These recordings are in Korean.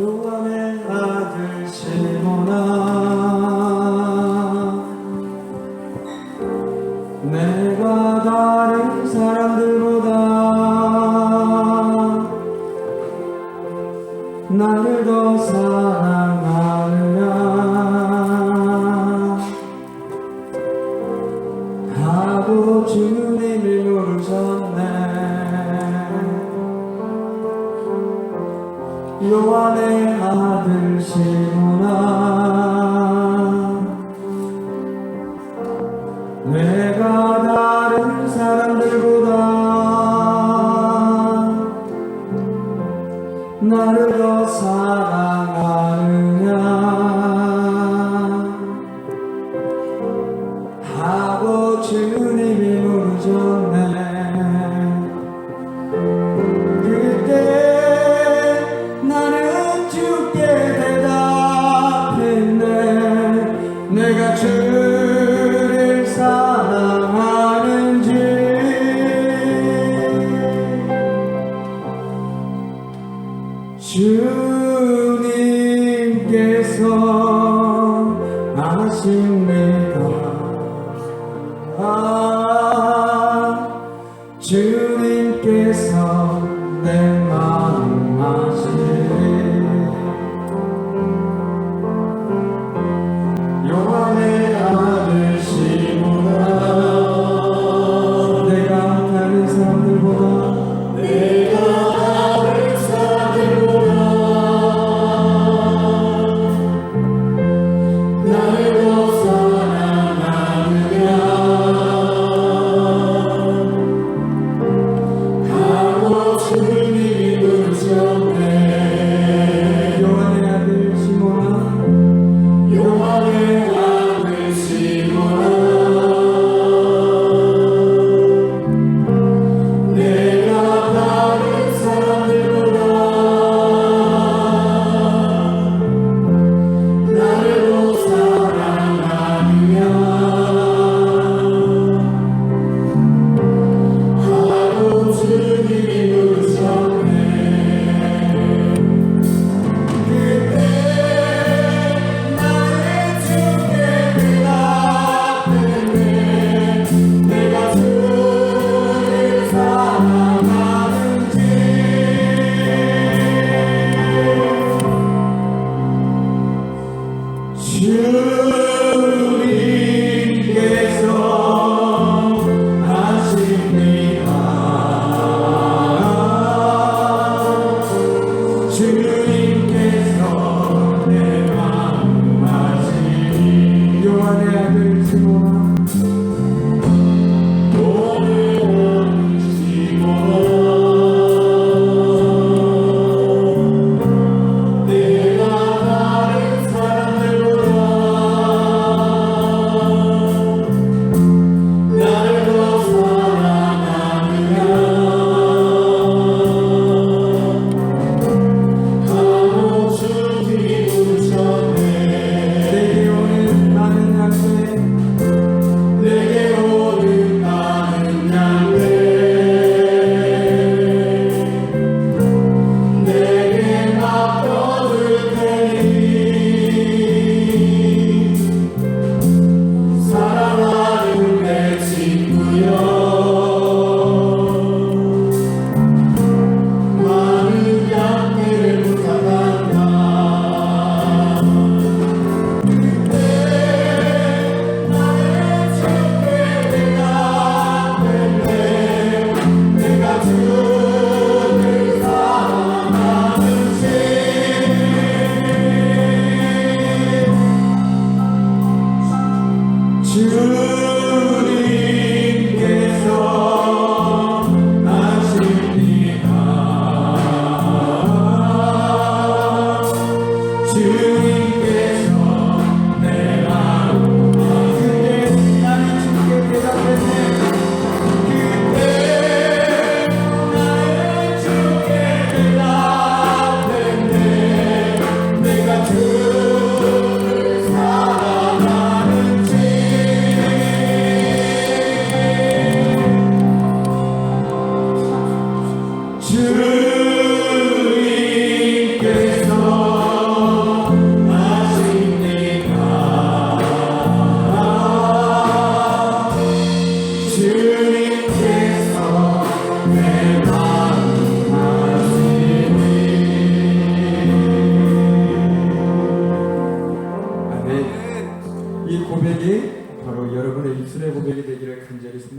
요한의 아들 시몬아, 내가 다른 사람들보다 나를 더 사랑하느냐 하고 주님이 물으셨네. 요한의 아들 시몬아, 내가 다른 사람들보다 나를 더 사랑하느냐 하고 주님이 물으셨네. 그때 나는 주께 대답했네. 내가 주를 사랑하는지. 주님께서 아십니다. 주님께서 내 마음 아시네. 요한의 아들 시몬아, 내가 다른 사람들보다 하고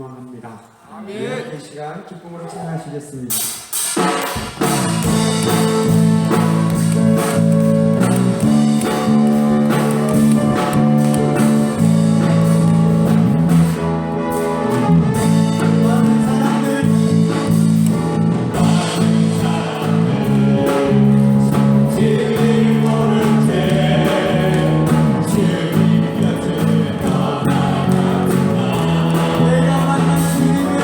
소망합니다. 아멘. 이 시간 기쁨으로 찬양하시겠습니다. 내가 만난 주님의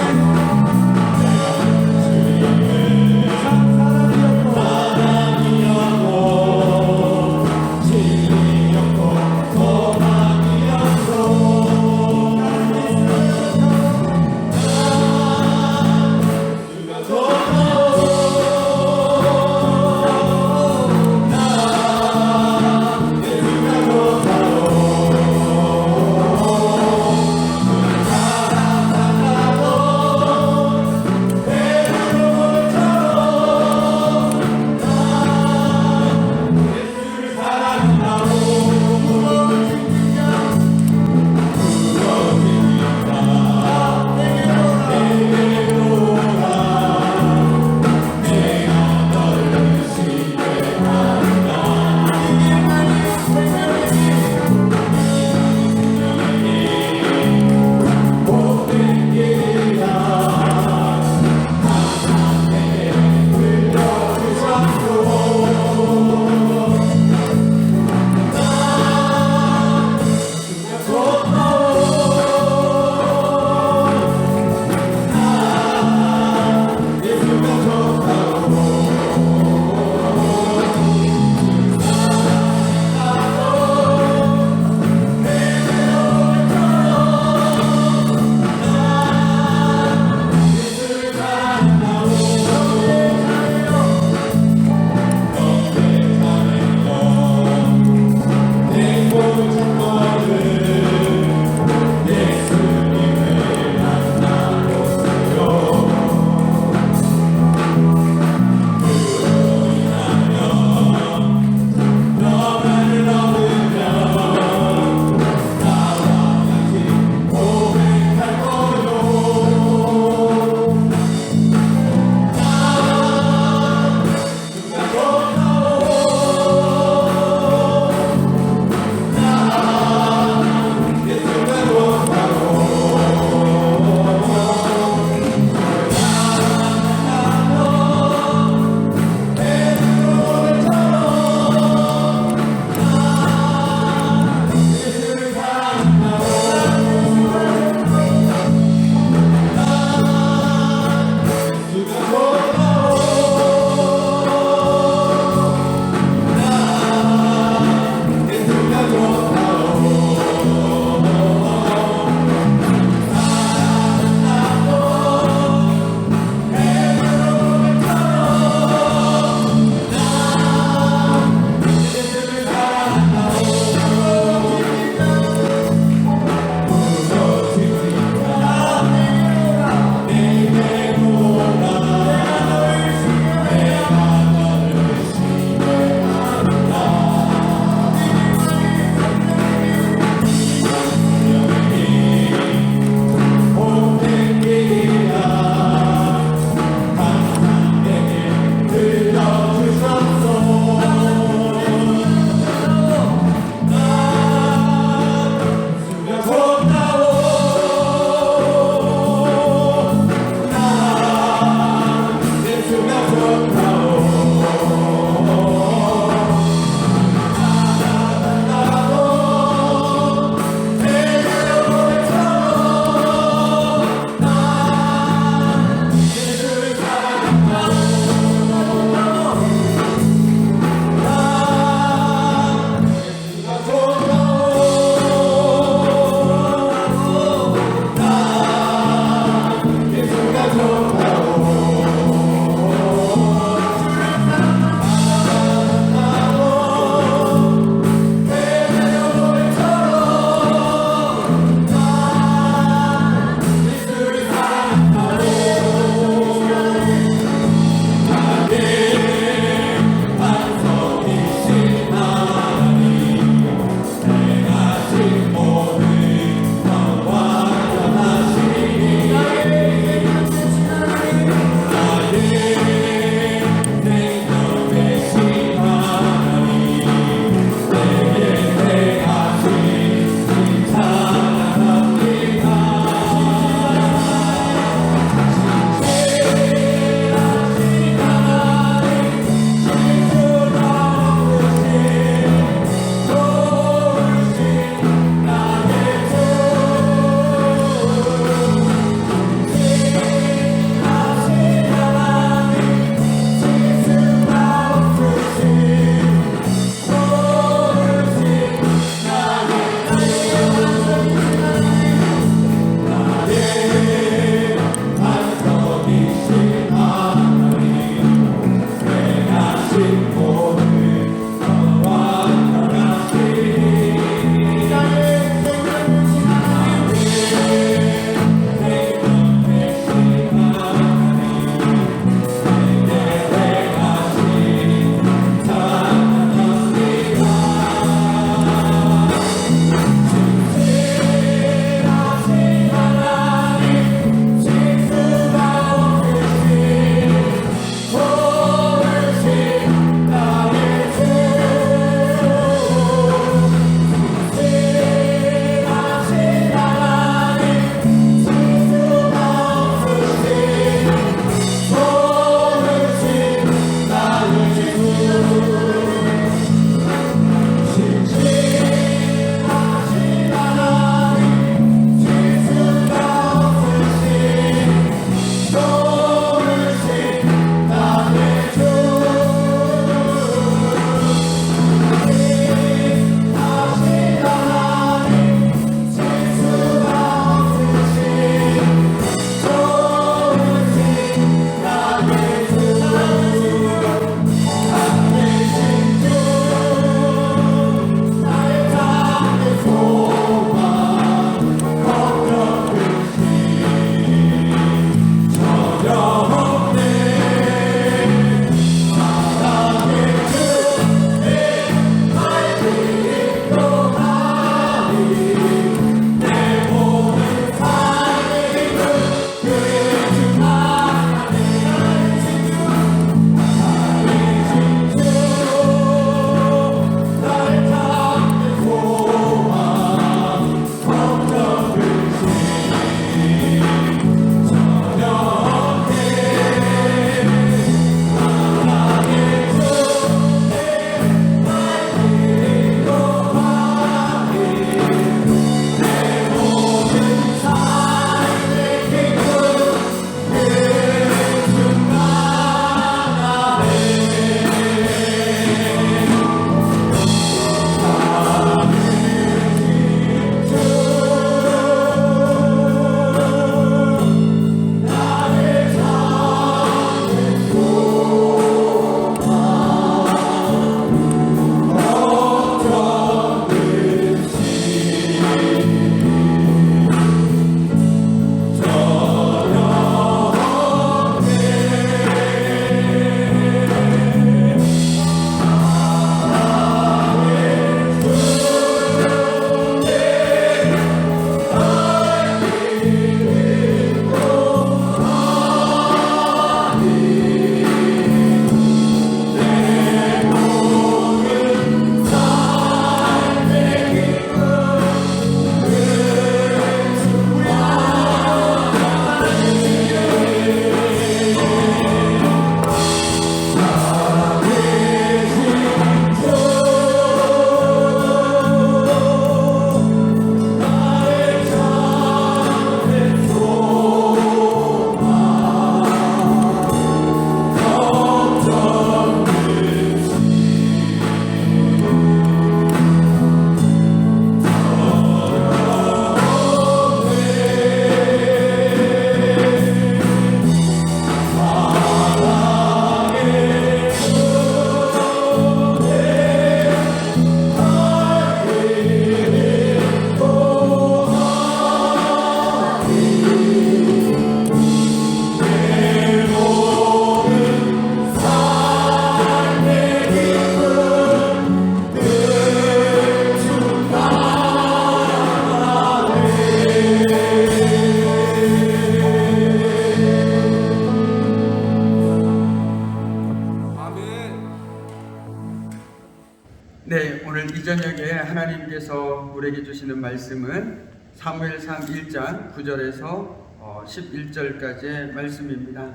저녁에 하나님께서 우리에게 주시는 말씀은 사무엘상 1장 9절에서 11절까지의 말씀입니다.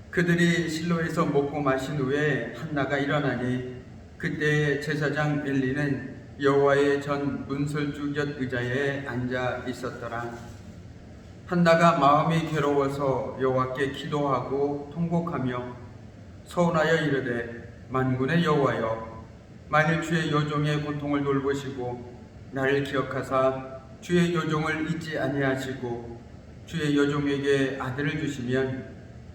그들이 실로에서 먹고 마신 후에 한나가 일어나니 그때 제사장 엘리는 여호와의 전 문설주 곁 의자에 앉아 있었더라. 한나가 마음이 괴로워서 여호와께 기도하고 통곡하며 서운하여 이르되 만군의 여호와여, 만일 주의 여종의 고통을 돌보시고 나를 기억하사 주의 여종을 잊지 아니하시고 주의 여종에게 아들을 주시면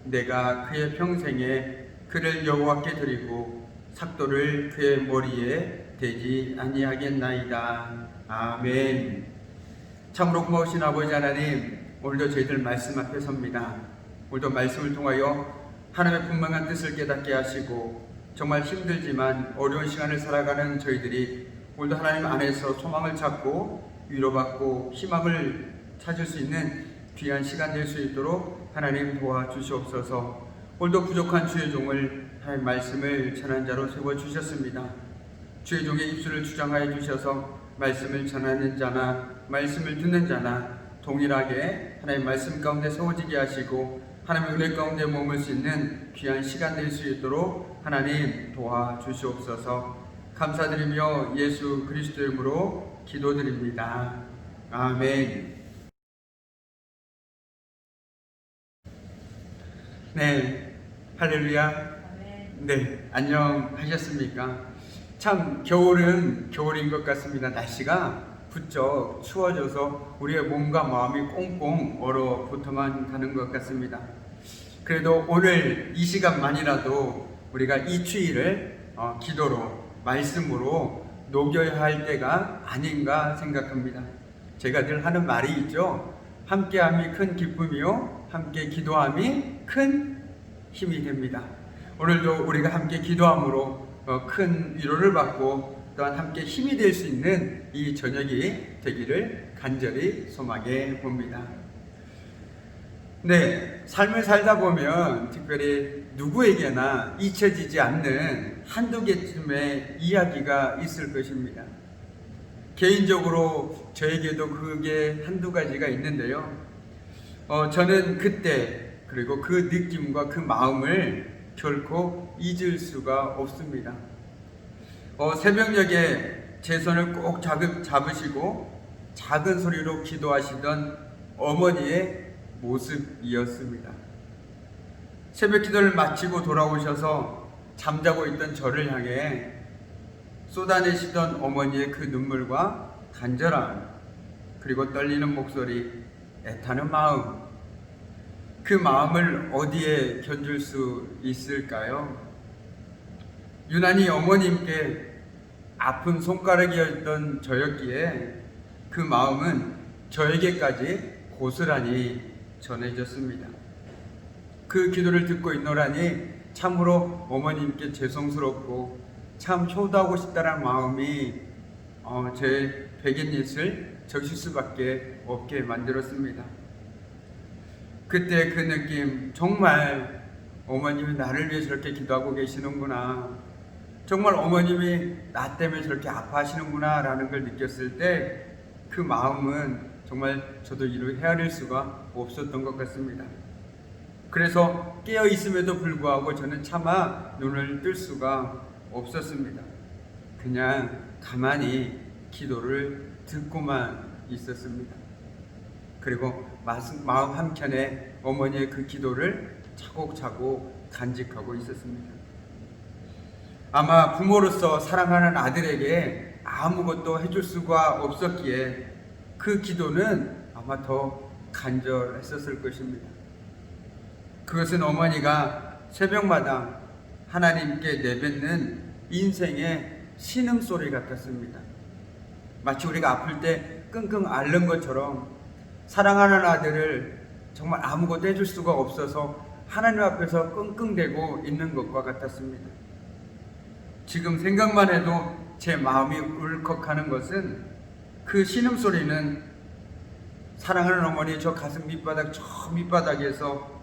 내가 그의 평생에 그를 여호와께 드리고 삭도를 그의 머리에 대지 아니하겠나이다. 아멘. 참으로 고마우신 아버지 하나님, 오늘도 저희들 말씀 앞에 섭니다. 오늘도 말씀을 통하여 하나님의 분명한 뜻을 깨닫게 하시고 정말 힘들지만 어려운 시간을 살아가는 저희들이 오늘도 하나님 안에서 소망을 찾고 위로받고 희망을 찾을 수 있는 귀한 시간 될 수 있도록 하나님 도와주시옵소서. 오늘도 부족한 주의 종을 하나님 말씀을 전한 자로 세워주셨습니다. 주의 종의 입술을 주장하여 주셔서 말씀을 전하는 자나 말씀을 듣는 자나 동일하게 하나님 말씀 가운데 세워지게 하시고 하나님의 은혜 가운데 머물 수 있는 귀한 시간 될 수 있도록 하나님 도와주시옵소서. 감사드리며 예수 그리스도 이름으로 기도드립니다. 아멘. 네, 할렐루야. 네, 안녕하셨습니까? 참 겨울은 겨울인 것 같습니다. 날씨가 부쩍 추워져서 우리의 몸과 마음이 꽁꽁 얼어붙어만 가는 것 같습니다. 그래도 오늘 이 시간만이라도 우리가 이 추위를 기도로 말씀으로 녹여야 할 때가 아닌가 생각합니다. 제가 늘 하는 말이 있죠. 함께함이 큰 기쁨이요 함께 기도함이 큰 힘이 됩니다. 오늘도 우리가 함께 기도함으로 큰 위로를 받고 또한 함께 힘이 될 수 있는 이 저녁이 되기를 간절히 소망해 봅니다. 네, 삶을 살다 보면 특별히 누구에게나 잊혀지지 않는 한두 개쯤의 이야기가 있을 것입니다. 개인적으로 저에게도 그게 한두 가지가 있는데요. 저는 그때 그리고 그 느낌과 그 마음을 결코 잊을 수가 없습니다. 새벽녘에 제 손을 꼭 잡으시고 작은 소리로 기도하시던 어머니의 모습이었습니다. 새벽 기도를 마치고 돌아오셔서 잠자고 있던 저를 향해 쏟아내시던 어머니의 그 눈물과 간절함, 그리고 떨리는 목소리, 애타는 마음, 그 마음을 어디에 견줄 수 있을까요? 유난히 어머님께 아픈 손가락이었던 저였기에 그 마음은 저에게까지 고스란히 전해졌습니다. 그 기도를 듣고 있노라니 참으로 어머님께 죄송스럽고 참 효도하고 싶다는 마음이 제 베갯잇을 적실 수밖에 없게 만들었습니다. 그때 그 느낌, 정말 어머님이 나를 위해 저렇게 기도하고 계시는구나, 정말 어머님이 나 때문에 저렇게 아파하시는구나 라는 걸 느꼈을 때 그 마음은 정말 저도 이루 헤아릴 수가 없었던 것 같습니다. 그래서 깨어 있음에도 불구하고 저는 차마 눈을 뜰 수가 없었습니다. 그냥 가만히 기도를 듣고만 있었습니다. 그리고 마음 한켠에 어머니의 그 기도를 차곡차곡 간직하고 있었습니다. 아마 부모로서 사랑하는 아들에게 아무것도 해줄 수가 없었기에 그 기도는 아마 더 간절했었을 것입니다. 그것은 어머니가 새벽마다 하나님께 내뱉는 인생의 신음소리 같았습니다. 마치 우리가 아플 때 끙끙 앓는 것처럼 사랑하는 아들을 정말 아무것도 해줄 수가 없어서 하나님 앞에서 끙끙대고 있는 것과 같았습니다. 지금 생각만 해도 제 마음이 울컥하는 것은 그 신음소리는 사랑하는 어머니 저 가슴 밑바닥, 저 밑바닥에서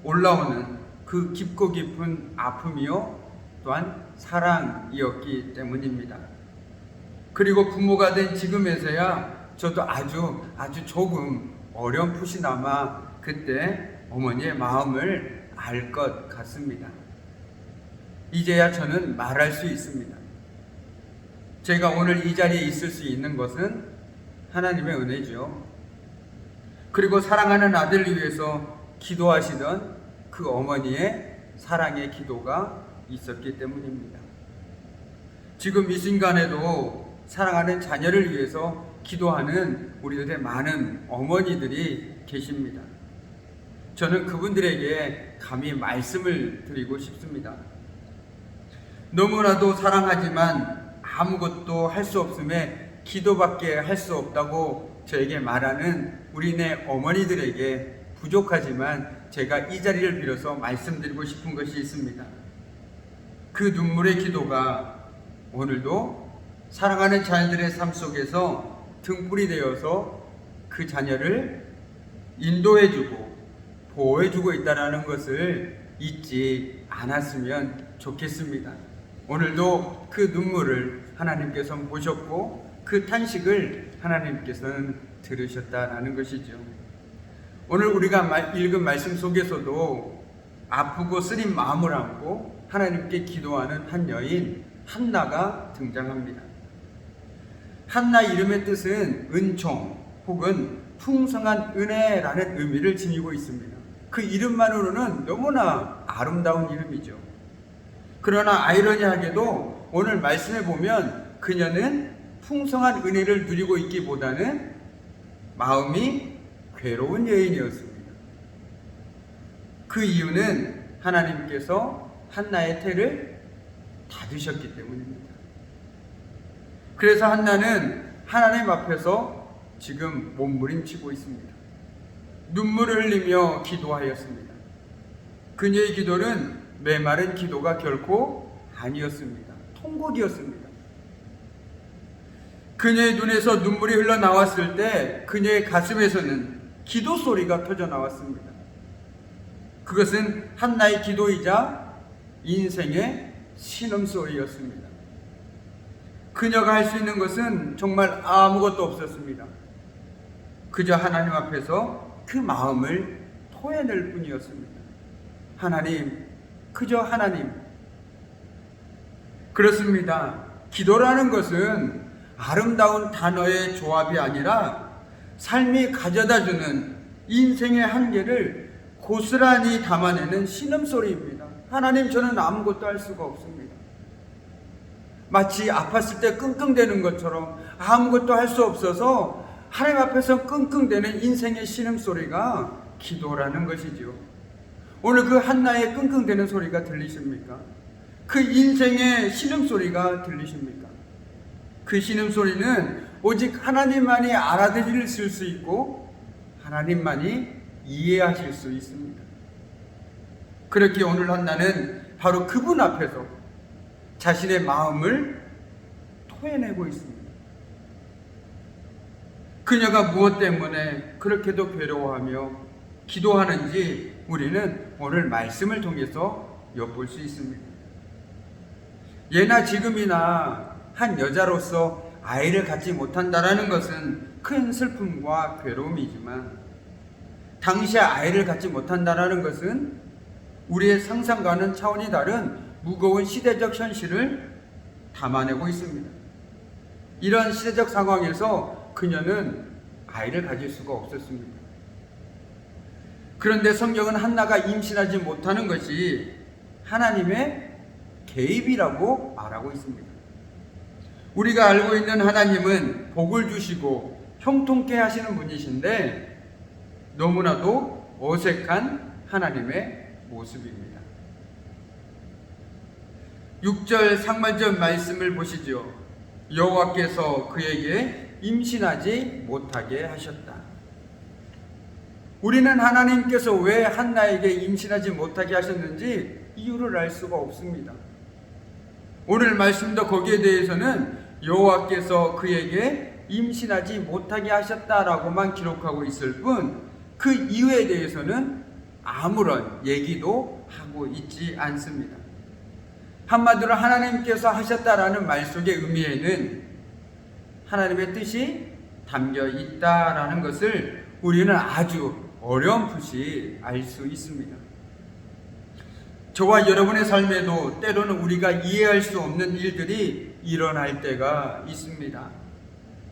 올라오는 그 깊고 깊은 아픔이요 또한 사랑이었기 때문입니다. 그리고 부모가 된 지금에서야 저도 아주 조금 어렴풋이나마 그때 어머니의 마음을 알 것 같습니다. 이제야 저는 말할 수 있습니다. 제가 오늘 이 자리에 있을 수 있는 것은 하나님의 은혜죠. 그리고 사랑하는 아들을 위해서 기도하시던 그 어머니의 사랑의 기도가 있었기 때문입니다. 지금 이 순간에도 사랑하는 자녀를 위해서 기도하는 우리들의 많은 어머니들이 계십니다. 저는 그분들에게 감히 말씀을 드리고 싶습니다. 너무나도 사랑하지만 아무것도 할 수 없음에 기도밖에 할 수 없다고 저에게 말하는 우리네 어머니들에게 부족하지만 제가 이 자리를 빌어서 말씀드리고 싶은 것이 있습니다. 그 눈물의 기도가 오늘도 사랑하는 자녀들의 삶 속에서 등불이 되어서 그 자녀를 인도해주고 보호해주고 있다는 것을 잊지 않았으면 좋겠습니다. 오늘도 그 눈물을 하나님께서 보셨고 그 탄식을 하나님께서는 들으셨다라는 것이죠. 오늘 우리가 읽은 말씀 속에서도 아프고 쓰린 마음을 안고 하나님께 기도하는 한 여인 한나가 등장합니다. 한나 이름의 뜻은 은총 혹은 풍성한 은혜라는 의미를 지니고 있습니다. 그 이름만으로는 너무나 아름다운 이름이죠. 그러나 아이러니하게도 오늘 말씀에 보면 그녀는 풍성한 은혜를 누리고 있기보다는 마음이 괴로운 여인이었습니다. 그 이유는 하나님께서 한나의 태를 닫으셨기 때문입니다. 그래서 한나는 하나님 앞에서 지금 몸부림치고 있습니다. 눈물을 흘리며 기도하였습니다. 그녀의 기도는 메마른 기도가 결코 아니었습니다. 통곡이었습니다. 그녀의 눈에서 눈물이 흘러나왔을 때 그녀의 가슴에서는 기도 소리가 터져 나왔습니다. 그것은 한나의 기도이자 인생의 신음소리였습니다. 그녀가 할 수 있는 것은 정말 아무것도 없었습니다. 그저 하나님 앞에서 그 마음을 토해낼 뿐이었습니다. 하나님, 그저 하나님. 그렇습니다. 기도라는 것은 아름다운 단어의 조합이 아니라 삶이 가져다주는 인생의 한계를 고스란히 담아내는 신음소리입니다. 하나님, 저는 아무것도 할 수가 없습니다. 마치 아팠을 때 끙끙대는 것처럼 아무것도 할 수 없어서 하나님 앞에서 끙끙대는 인생의 신음소리가 기도라는 것이죠. 오늘 그 한나의 끙끙대는 소리가 들리십니까? 그 인생의 신음소리가 들리십니까? 그 신음소리는 오직 하나님만이 알아들으실 수 있고 하나님만이 이해하실 수 있습니다. 그렇게 오늘 한나는 바로 그분 앞에서 자신의 마음을 토해내고 있습니다. 그녀가 무엇 때문에 그렇게도 괴로워하며 기도하는지 우리는 오늘 말씀을 통해서 엿볼 수 있습니다. 예나 지금이나 한 여자로서 아이를 갖지 못한다라는 것은 큰 슬픔과 괴로움이지만 당시에 아이를 갖지 못한다라는 것은 우리의 상상과는 차원이 다른 무거운 시대적 현실을 담아내고 있습니다. 이런 시대적 상황에서 그녀는 아이를 가질 수가 없었습니다. 그런데 성경은 한나가 임신하지 못하는 것이 하나님의 개입이라고 말하고 있습니다. 우리가 알고 있는 하나님은 복을 주시고 형통케 하시는 분이신데 너무나도 어색한 하나님의 모습입니다. 6절 상반절 말씀을 보시죠. 여호와께서 그에게 임신하지 못하게 하셨다. 우리는 하나님께서 왜 한나에게 임신하지 못하게 하셨는지 이유를 알 수가 없습니다. 오늘 말씀도 거기에 대해서는 여호와께서 그에게 임신하지 못하게 하셨다라고만 기록하고 있을 뿐 그 이유에 대해서는 아무런 얘기도 하고 있지 않습니다. 한마디로 하나님께서 하셨다라는 말 속의 의미에는 하나님의 뜻이 담겨 있다라는 것을 우리는 아주 어렴풋이 알 수 있습니다. 저와 여러분의 삶에도 때로는 우리가 이해할 수 없는 일들이 일어날 때가 있습니다.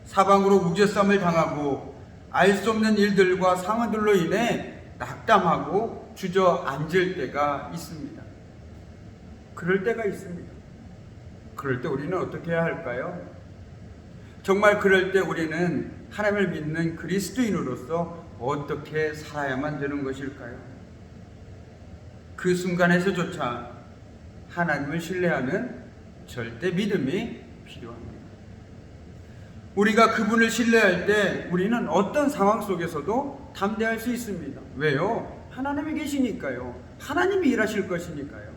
사방으로 우겨쌈을 당하고 알 수 없는 일들과 상황들로 인해 낙담하고 주저앉을 때가 있습니다. 그럴 때가 있습니다. 그럴 때 우리는 어떻게 해야 할까요? 정말 그럴 때 우리는 하나님을 믿는 그리스도인으로서 어떻게 살아야만 되는 것일까요? 그 순간에서조차 하나님을 신뢰하는 절대 믿음이 필요합니다. 우리가 그분을 신뢰할 때 우리는 어떤 상황 속에서도 담대할 수 있습니다. 왜요? 하나님이 계시니까요. 하나님이 일하실 것이니까요.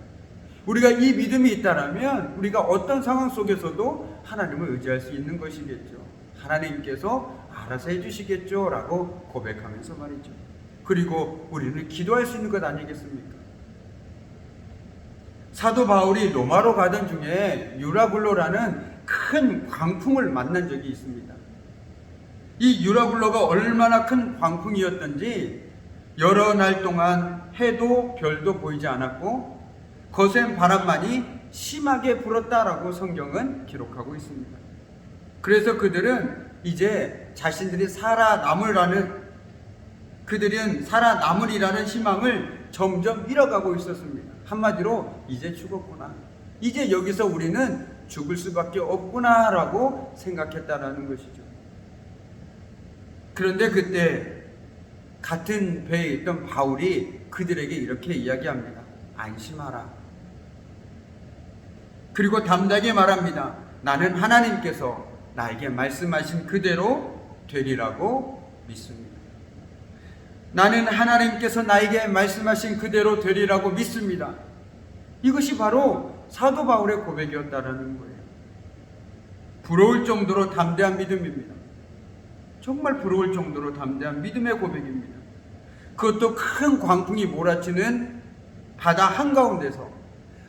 우리가 이 믿음이 있다면 우리가 어떤 상황 속에서도 하나님을 의지할 수 있는 것이겠죠. 하나님께서 알아서 해주시겠죠 라고 고백하면서 말이죠. 그리고 우리는 기도할 수 있는 것 아니겠습니까? 사도 바울이 로마로 가던 중에 유라굴로라는 큰 광풍을 만난 적이 있습니다. 이 유라굴로가 얼마나 큰 광풍이었던지 여러 날 동안 해도 별도 보이지 않았고 거센 바람만이 심하게 불었다라고 성경은 기록하고 있습니다. 그래서 그들은 이제 자신들이 살아남으리라는 희망을 점점 잃어가고 있었습니다. 한마디로 이제 죽었구나. 이제 여기서 우리는 죽을 수밖에 없구나라고 생각했다라는 것이죠. 그런데 그때 같은 배에 있던 바울이 그들에게 이렇게 이야기합니다. 안심하라. 그리고 담대하게 말합니다. 나는 하나님께서 나에게 말씀하신 그대로 되리라고 믿습니다. 나는 하나님께서 나에게 말씀하신 그대로 되리라고 믿습니다. 이것이 바로 사도 바울의 고백이었다라는 거예요. 부러울 정도로 담대한 믿음입니다. 정말 부러울 정도로 담대한 믿음의 고백입니다. 그것도 큰 광풍이 몰아치는 바다 한가운데서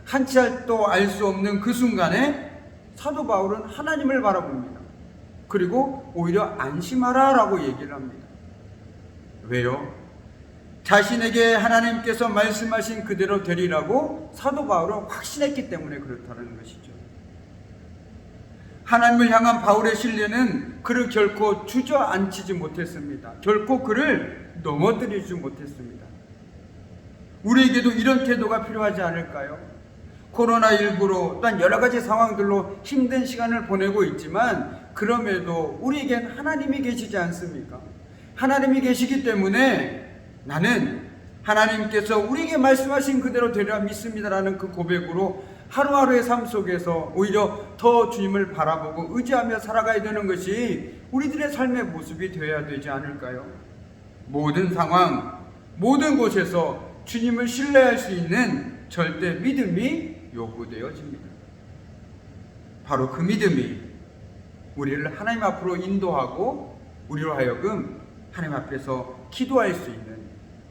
한치 알도 알 수 없는 그 순간에 사도 바울은 하나님을 바라봅니다. 그리고 오히려 안심하라 라고 얘기를 합니다. 왜요? 자신에게 하나님께서 말씀하신 그대로 되리라고 사도 바울은 확신했기 때문에 그렇다는 것이죠. 하나님을 향한 바울의 신뢰는 그를 결코 주저앉히지 못했습니다. 결코 그를 넘어뜨리지 못했습니다. 우리에게도 이런 태도가 필요하지 않을까요? 코로나19로 또한 여러 가지 상황들로 힘든 시간을 보내고 있지만 그럼에도 우리에겐 하나님이 계시지 않습니까? 하나님이 계시기 때문에 나는 하나님께서 우리에게 말씀하신 그대로 되리라 믿습니다라는 그 고백으로 하루하루의 삶 속에서 오히려 더 주님을 바라보고 의지하며 살아가야 되는 것이 우리들의 삶의 모습이 되어야 되지 않을까요? 모든 상황, 모든 곳에서 주님을 신뢰할 수 있는 절대 믿음이 요구되어집니다. 바로 그 믿음이 우리를 하나님 앞으로 인도하고 우리로 하여금 하나님 앞에서 기도할 수 있는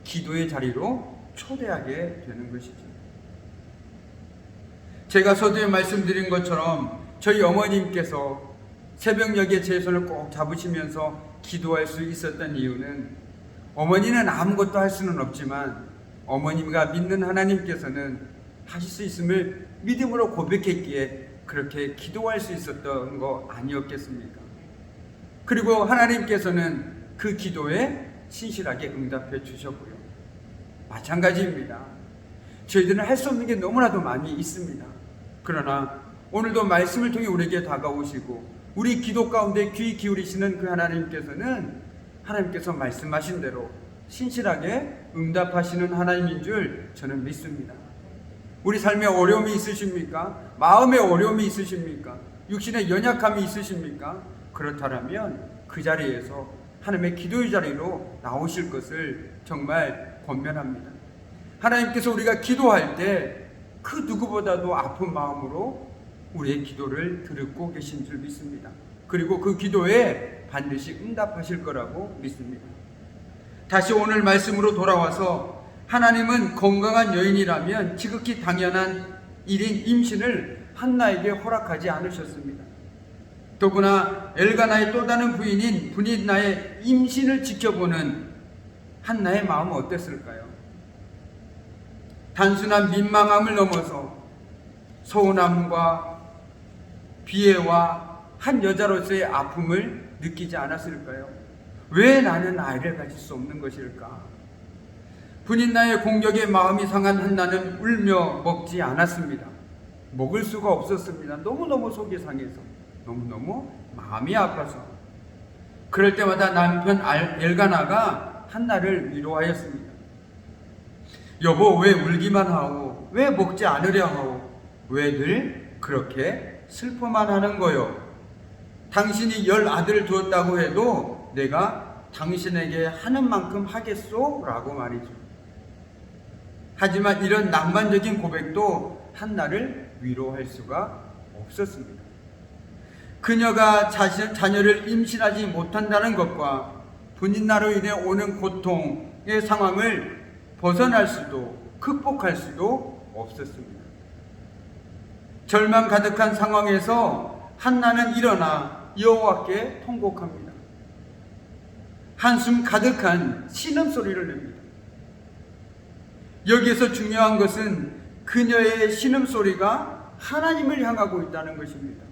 기도의 자리로 초대하게 되는 것이죠. 제가 서두에 말씀드린 것처럼 저희 어머님께서 새벽녘에 제 손을 꼭 잡으시면서 기도할 수 있었던 이유는 어머니는 아무것도 할 수는 없지만 어머님과 믿는 하나님께서는 하실 수 있음을 믿음으로 고백했기에 그렇게 기도할 수 있었던 거 아니었겠습니까? 그리고 하나님께서는 그 기도에 신실하게 응답해 주셨고요. 마찬가지입니다. 저희들은 할 수 없는 게 너무나도 많이 있습니다. 그러나 오늘도 말씀을 통해 우리에게 다가오시고 우리 기도 가운데 귀 기울이시는 그 하나님께서는 하나님께서 말씀하신 대로 신실하게 응답하시는 하나님인 줄 저는 믿습니다. 우리 삶에 어려움이 있으십니까? 마음에 어려움이 있으십니까? 육신의 연약함이 있으십니까? 그렇다면 그 자리에서 하나님의 기도의 자리로 나오실 것을 정말 권면합니다. 하나님께서 우리가 기도할 때 그 누구보다도 아픈 마음으로 우리의 기도를 듣고 계신 줄 믿습니다. 그리고 그 기도에 반드시 응답하실 거라고 믿습니다. 다시 오늘 말씀으로 돌아와서 하나님은 건강한 여인이라면 지극히 당연한 일인 임신을 한나에게 허락하지 않으셨습니다. 더구나 엘가나의 또 다른 부인인 분인나의 임신을 지켜보는 한나의 마음은 어땠을까요? 단순한 민망함을 넘어서 서운함과 비애와 한 여자로서의 아픔을 느끼지 않았을까요? 왜 나는 아이를 가질 수 없는 것일까? 분인나의 공격에 마음이 상한 한나는 울며 먹지 않았습니다. 먹을 수가 없었습니다. 너무너무 속이 상해서, 너무너무 마음이 아파서. 그럴 때마다 남편 엘가나가 한나를 위로하였습니다. 여보, 왜 울기만 하오? 왜 먹지 않으려 하오? 왜 늘 그렇게 슬퍼만 하는 거요? 당신이 10 아들을 두었다고 해도 내가 당신에게 하는 만큼 하겠소? 라고 말이죠. 하지만 이런 낭만적인 고백도 한나를 위로할 수가 없었습니다. 그녀가 자녀를 임신하지 못한다는 것과 분인나로 인해 오는 고통의 상황을 벗어날 수도 극복할 수도 없었습니다. 절망 가득한 상황에서 한나는 일어나 여호와께 통곡합니다. 한숨 가득한 신음소리를 냅니다. 여기에서 중요한 것은 그녀의 신음소리가 하나님을 향하고 있다는 것입니다.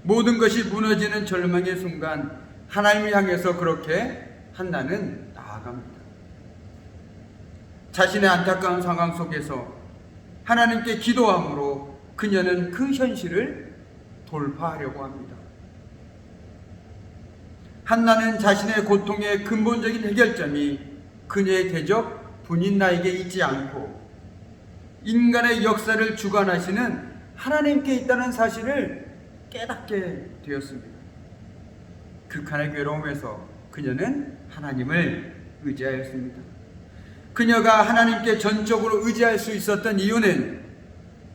모든 것이 무너지는 절망의 순간 하나님을 향해서 그렇게 한나는 나아갑니다. 자신의 안타까운 상황 속에서 하나님께 기도함으로 그녀는 그 현실을 돌파하려고 합니다. 한나는 자신의 고통의 근본적인 해결점이 그녀의 대적 분인나에게 있지 않고 인간의 역사를 주관하시는 하나님께 있다는 사실을 깨닫게 되었습니다. 극한의 괴로움에서 그녀는 하나님을 의지하였습니다. 그녀가 하나님께 전적으로 의지할 수 있었던 이유는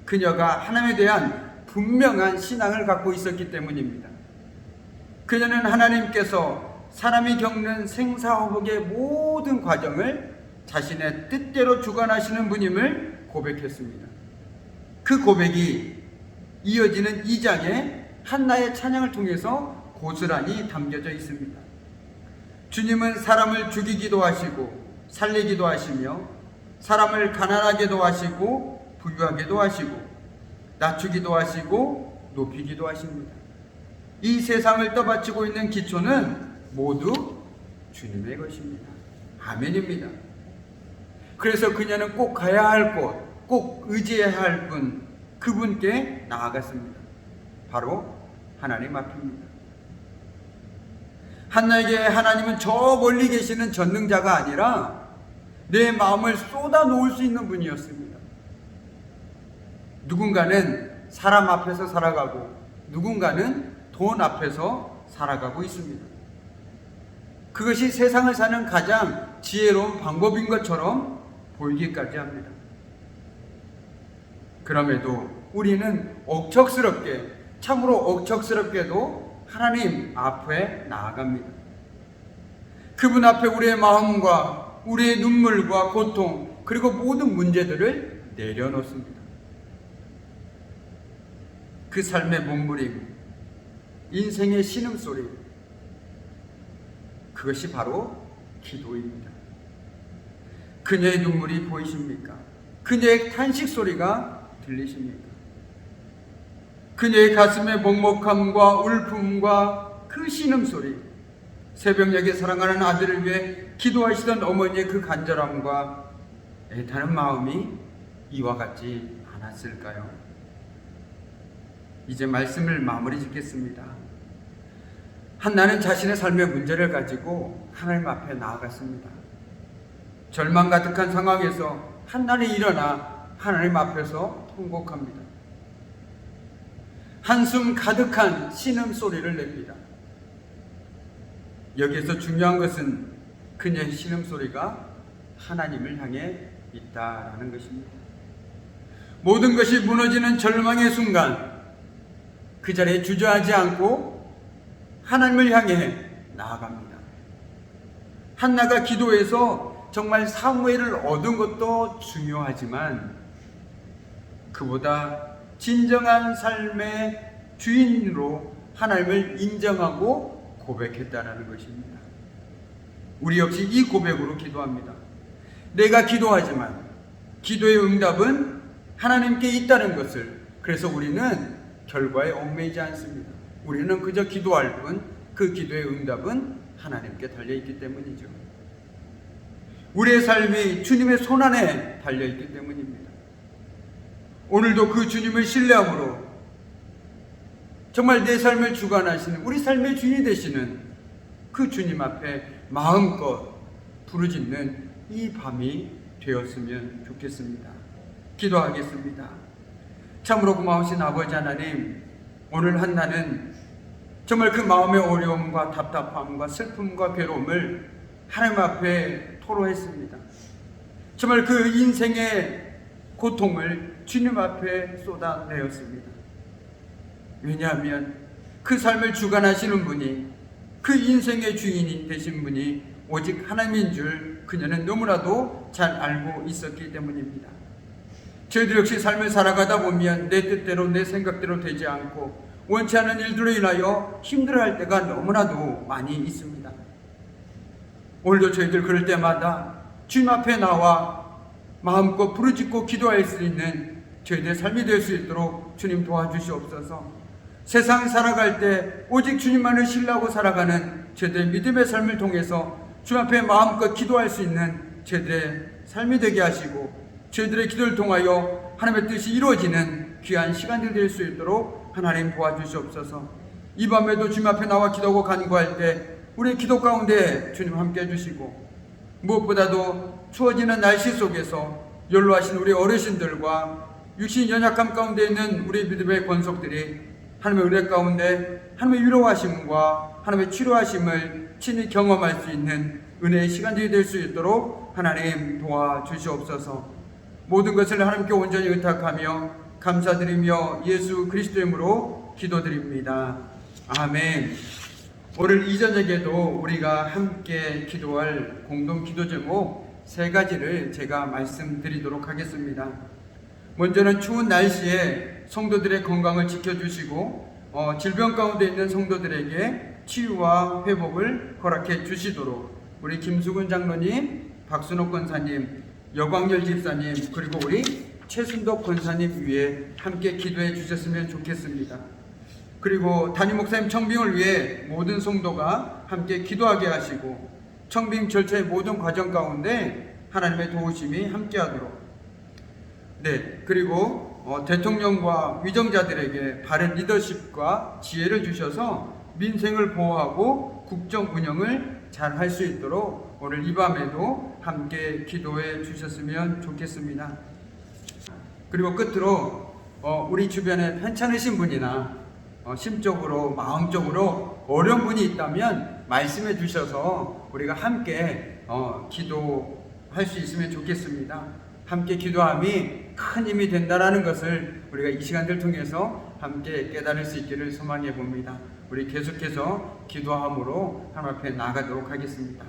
그녀가 하나님에 대한 분명한 신앙을 갖고 있었기 때문입니다. 그녀는 하나님께서 사람이 겪는 생사화복의 모든 과정을 자신의 뜻대로 주관하시는 분임을 고백했습니다. 그 고백이 이어지는 2장의 한나의 찬양을 통해서 고스란히 담겨져 있습니다. 주님은 사람을 죽이기도 하시고 살리기도 하시며 사람을 가난하게도 하시고 부유하게도 하시고 낮추기도 하시고 높이기도 하십니다. 이 세상을 떠받치고 있는 기초는 모두 주님의 것입니다. 아멘입니다. 그래서 그녀는 꼭 가야 할 곳, 꼭 의지해야 할 분, 그분께 나아갔습니다. 바로 하나님 앞입니다. 한나에게 하나님은 저 멀리 계시는 전능자가 아니라 내 마음을 쏟아 놓을 수 있는 분이었습니다. 누군가는 사람 앞에서 살아가고 누군가는 돈 앞에서 살아가고 있습니다. 그것이 세상을 사는 가장 지혜로운 방법인 것처럼 보이기까지 합니다. 그럼에도 우리는 억척스럽게, 참으로 억척스럽게도 하나님 앞에 나아갑니다. 그분 앞에 우리의 마음과 우리의 눈물과 고통 그리고 모든 문제들을 내려놓습니다. 그 삶의 몸부림, 인생의 신음소리, 그것이 바로 기도입니다. 그녀의 눈물이 보이십니까? 그녀의 탄식 소리가 들리십니까? 그녀의 가슴의 먹먹함과 울품과 그 신음소리, 새벽녘에 사랑하는 아들을 위해 기도하시던 어머니의 그 간절함과 애타는 마음이 이와 같지 않았을까요? 이제 말씀을 마무리 짓겠습니다. 한나는 자신의 삶의 문제를 가지고 하나님 앞에 나아갔습니다. 절망 가득한 상황에서 한나는 일어나 하나님 앞에서 통곡합니다. 한숨 가득한 신음소리를 냅니다. 여기에서 중요한 것은 그녀의 신음소리가 하나님을 향해 있다라는 것입니다. 모든 것이 무너지는 절망의 순간 그 자리에 주저하지 않고 하나님을 향해 나아갑니다. 한나가 기도해서 정말 사무엘을 얻은 것도 중요하지만 그보다 진정한 삶의 주인으로 하나님을 인정하고 고백했다라는 것입니다. 우리 역시 이 고백으로 기도합니다. 내가 기도하지만 기도의 응답은 하나님께 있다는 것을, 그래서 우리는 결과에 얽매이지 않습니다. 우리는 그저 기도할 뿐 그 기도의 응답은 하나님께 달려있기 때문이죠. 우리의 삶이 주님의 손안에 달려있기 때문입니다. 오늘도 그 주님을 신뢰함으로 정말 내 삶을 주관하시는, 우리 삶의 주인이 되시는 그 주님 앞에 마음껏 부르짖는 이 밤이 되었으면 좋겠습니다. 기도하겠습니다. 참으로 고마우신 아버지 하나님, 오늘 한나는 정말 그 마음의 어려움과 답답함과 슬픔과 괴로움을 하나님 앞에 토로했습니다. 정말 그 인생의 고통을 주님 앞에 쏟아내었습니다. 왜냐하면 그 삶을 주관하시는 분이, 그 인생의 주인이 되신 분이 오직 하나님인 줄 그녀는 너무나도 잘 알고 있었기 때문입니다. 저희들 역시 삶을 살아가다 보면 내 뜻대로 내 생각대로 되지 않고 원치 않은 일들로 인하여 힘들어할 때가 너무나도 많이 있습니다. 오늘도 저희들 그럴 때마다 주님 앞에 나와 마음껏 부르짖고 기도할 수 있는 저희들의 삶이 될 수 있도록 주님 도와주시옵소서. 세상 살아갈 때 오직 주님만을 신뢰하고 살아가는 저희들의 믿음의 삶을 통해서 주님 앞에 마음껏 기도할 수 있는 저희들의 삶이 되게 하시고, 저희들의 기도를 통하여 하나님의 뜻이 이루어지는 귀한 시간들이 될 수 있도록 하나님 도와주시옵소서. 이 밤에도 주님 앞에 나와 기도하고 간구할 때 우리의 기도 가운데 주님 함께 해주시고, 무엇보다도 추워지는 날씨 속에서 연로하신 우리 어르신들과 육신 연약함 가운데 있는 우리 믿음의 권속들이 하나님의 은혜 가운데 하나님의 위로하심과 하나님의 치료하심을 친히 경험할 수 있는 은혜의 시간들이 될 수 있도록 하나님 도와주시옵소서. 모든 것을 하나님께 온전히 의탁하며 감사드리며 예수 그리스도의 이름으로 기도드립니다. 아멘. 오늘 이 저녁에도 우리가 함께 기도할 공동 기도 제목 세 가지를 제가 말씀드리도록 하겠습니다. 먼저는 추운 날씨에 성도들의 건강을 지켜주시고 질병 가운데 있는 성도들에게 치유와 회복을 허락해 주시도록 우리 김수근 장로님, 박순옥 권사님, 여광열 집사님, 그리고 우리 최순덕 권사님 위해 함께 기도해 주셨으면 좋겠습니다. 그리고 담임 목사님 청빙을 위해 모든 성도가 함께 기도하게 하시고, 청빙 절차의 모든 과정 가운데 하나님의 도우심이 함께하도록, 그리고 대통령과 위정자들에게 바른 리더십과 지혜를 주셔서 민생을 보호하고 국정 운영을 잘 할 수 있도록 오늘 이 밤에도 함께 기도해 주셨으면 좋겠습니다. 그리고 끝으로 우리 주변에 편찮으신 분이나 심적으로 마음적으로 어려운 분이 있다면 말씀해 주셔서 우리가 함께 기도할 수 있으면 좋겠습니다. 함께 기도함이 큰 힘이 된다는 것을 우리가 이 시간들 통해서 함께 깨달을 수 있기를 소망해 봅니다. 우리 계속해서 기도함으로 하나님 앞에 나아가도록 하겠습니다.